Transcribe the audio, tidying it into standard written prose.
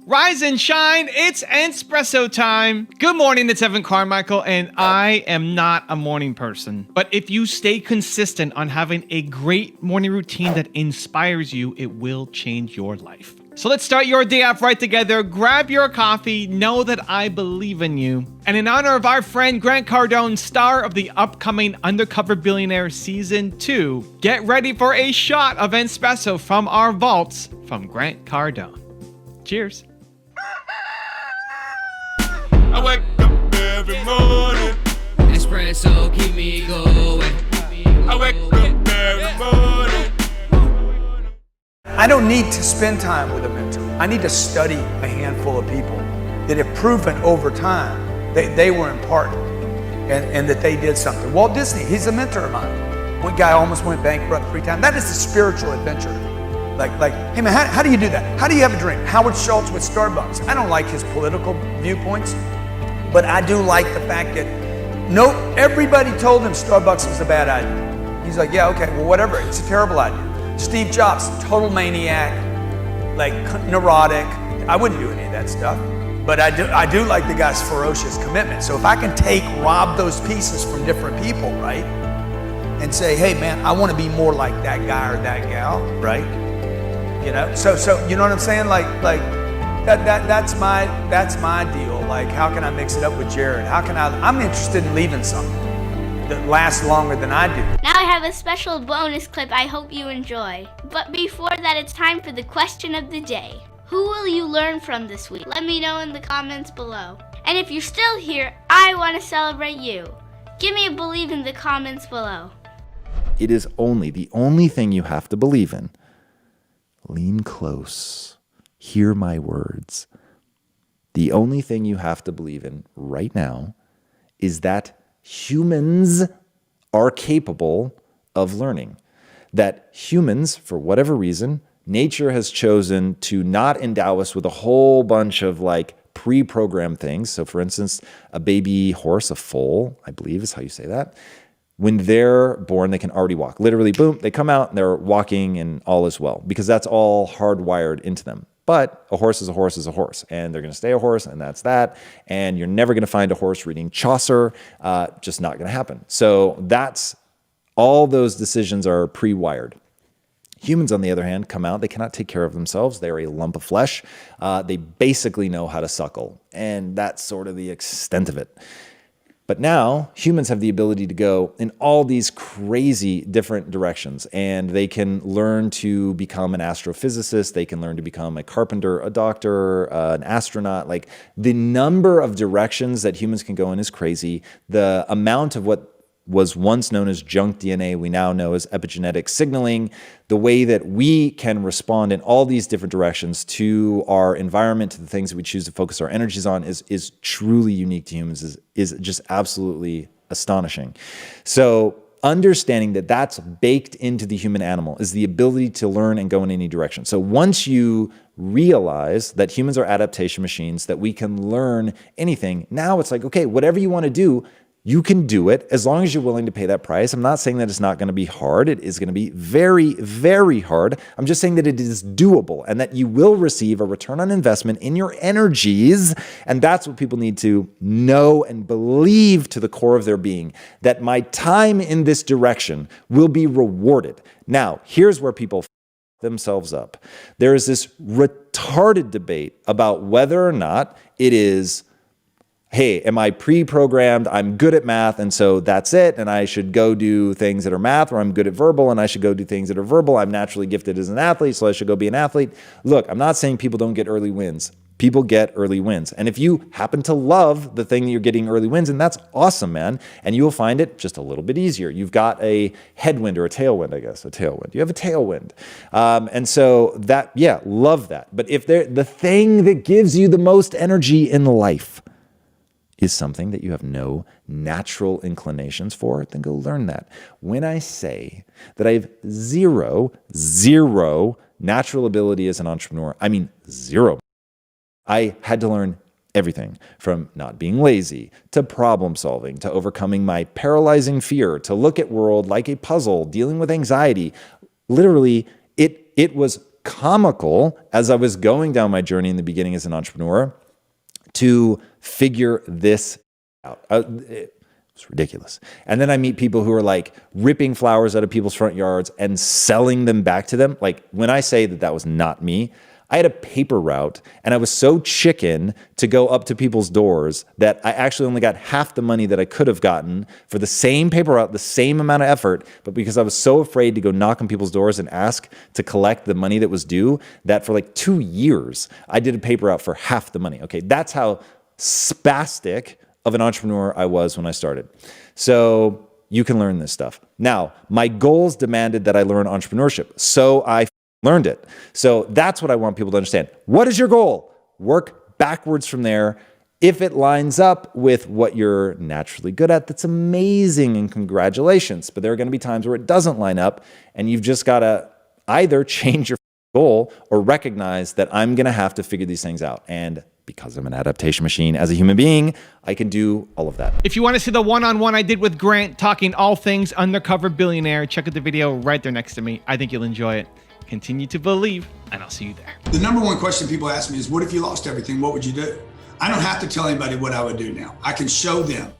Rise and shine, it's Espresso time. Good morning, it's Evan Carmichael, and I am not a morning person. But if you stay consistent on having a great morning routine that inspires you, it will change your life. So let's start your day off right together. Grab your coffee, know that I believe in you. And in honor of our friend Grant Cardone, star of the upcoming Undercover Billionaire Season 2, get ready for a shot of Espresso from our vaults from Grant Cardone. Cheers. I wake up every morning. Espresso keep me going. I wake up every morning. I don't need to spend time with a mentor. I need to study a handful of people that have proven over time that they were important and that they did something. Walt Disney, he's a mentor of mine. One guy almost went bankrupt 3 times. That is a spiritual adventure. Like, hey man, how do you do that? How do you have a dream? Howard Schultz with Starbucks. I don't like his political viewpoints, but I do like the fact that everybody told him Starbucks was a bad idea. He's like, yeah, okay, well, whatever, it's a terrible idea. Steve Jobs, total maniac, like neurotic. I wouldn't do any of that stuff, but I do like the guy's ferocious commitment. So if I can rob those pieces from different people, right, and say, hey man, I want to be more like that guy or that gal, right? You know, so you know what I'm saying? Like that's my deal. Like, how can I mix it up with Jared? I'm interested in leaving something that lasts longer than I do. Now I have a special bonus clip I hope you enjoy. But before that, it's time for the question of the day. Who will you learn from this week? Let me know in the comments below. And if you're still here, I want to celebrate you. Give me a believe in the comments below. It is the only thing you have to believe in. Lean close. Hear my words. The only thing you have to believe in right now is that humans are capable of learning. That humans, for whatever reason, nature has chosen to not endow us with a whole bunch of pre-programmed things. So for instance, a baby horse, a foal, I believe is how you say that. When they're born, they can already walk. Literally, boom, they come out and they're walking and all is well, because that's all hardwired into them. But a horse is a horse is a horse, and they're going to stay a horse, and that's that. And you're never going to find a horse reading Chaucer, just not going to happen. So that's all those decisions are pre-wired. Humans, on the other hand, come out. They cannot take care of themselves. They're a lump of flesh. They basically know how to suckle, and that's sort of the extent of it. But now humans have the ability to go in all these crazy different directions, and they can learn to become an astrophysicist. They can learn to become a carpenter, a doctor, an astronaut. Like, the number of directions that humans can go in is crazy. The amount of what was once known as junk DNA, we now know as epigenetic signaling. The way that we can respond in all these different directions to our environment, to the things that we choose to focus our energies on is truly unique to humans, is just absolutely astonishing. So understanding that that's baked into the human animal is the ability to learn and go in any direction. So once you realize that humans are adaptation machines, that we can learn anything, now it's like, okay, whatever you want to do, you can do it as long as you're willing to pay that price. I'm not saying that it's not going to be hard. It is going to be very, very hard. I'm just saying that it is doable and that you will receive a return on investment in your energies. And that's what people need to know and believe to the core of their being, that my time in this direction will be rewarded. Now, here's where people themselves up. There is this retarded debate about whether or not it is, hey, am I pre-programmed? I'm good at math, and so that's it, and I should go do things that are math, or I'm good at verbal, and I should go do things that are verbal. I'm naturally gifted as an athlete, so I should go be an athlete. Look, I'm not saying people don't get early wins. People get early wins. And if you happen to love the thing that you're getting early wins, and that's awesome, man, and you will find it just a little bit easier. You've got a headwind or a tailwind, I guess, a tailwind. You have a tailwind. And so that, yeah, love that. But if the thing that gives you the most energy in life is something that you have no natural inclinations for, then go learn that. When I say that I have zero natural ability as an entrepreneur, I mean zero. I had to learn everything from not being lazy to problem solving, to overcoming my paralyzing fear, to look at world like a puzzle, dealing with anxiety. Literally, it was comical as I was going down my journey in the beginning as an entrepreneur to figure this out. It's ridiculous. And then I meet people who are like ripping flowers out of people's front yards and selling them back to them. Like when I say that was not me, I had a paper route and I was so chicken to go up to people's doors that I actually only got half the money that I could have gotten for the same paper route, the same amount of effort. But because I was so afraid to go knock on people's doors and ask to collect the money that was due, that for like 2 years, I did a paper route for half the money. Okay, that's how spastic of an entrepreneur I was when I started. So you can learn this stuff. Now, my goals demanded that I learn entrepreneurship. So I learned it. So that's what I want people to understand. What is your goal? Work backwards from there. If it lines up with what you're naturally good at, that's amazing and congratulations. But there are going to be times where it doesn't line up and you've just got to either change your goal or recognize that I'm going to have to figure these things out. And because I'm an adaptation machine as a human being, I can do all of that. If you want to see the one-on-one I did with Grant talking all things undercover billionaire, check out the video right there next to me. I think you'll enjoy it. Continue to believe, and I'll see you there. The number one question people ask me is, what if you lost everything? What would you do? I don't have to tell anybody what I would do now. I can show them